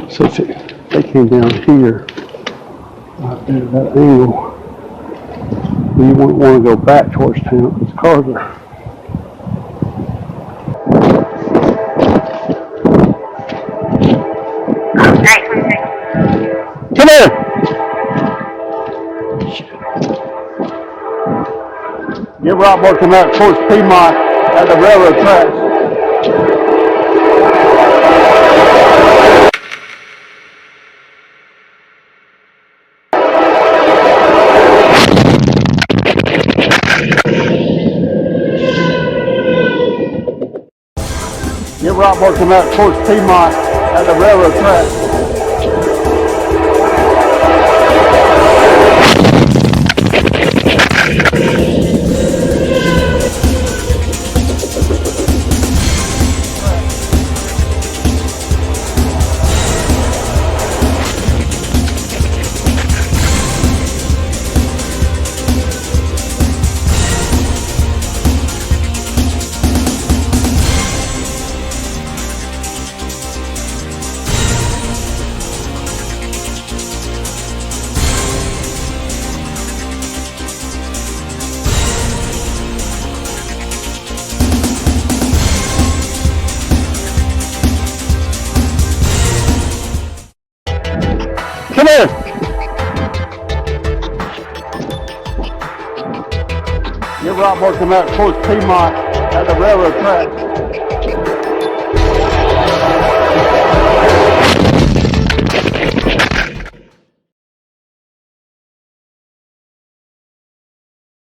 So they came down here, right there at that angle. You wouldn't want to go back towards town because cars are. Come here! Get right working out towards Piedmont at the railroad tracks. Get right working out towards Piedmont at the railroad tracks. Come here! Get right working out towards Piedmont at the railroad tracks.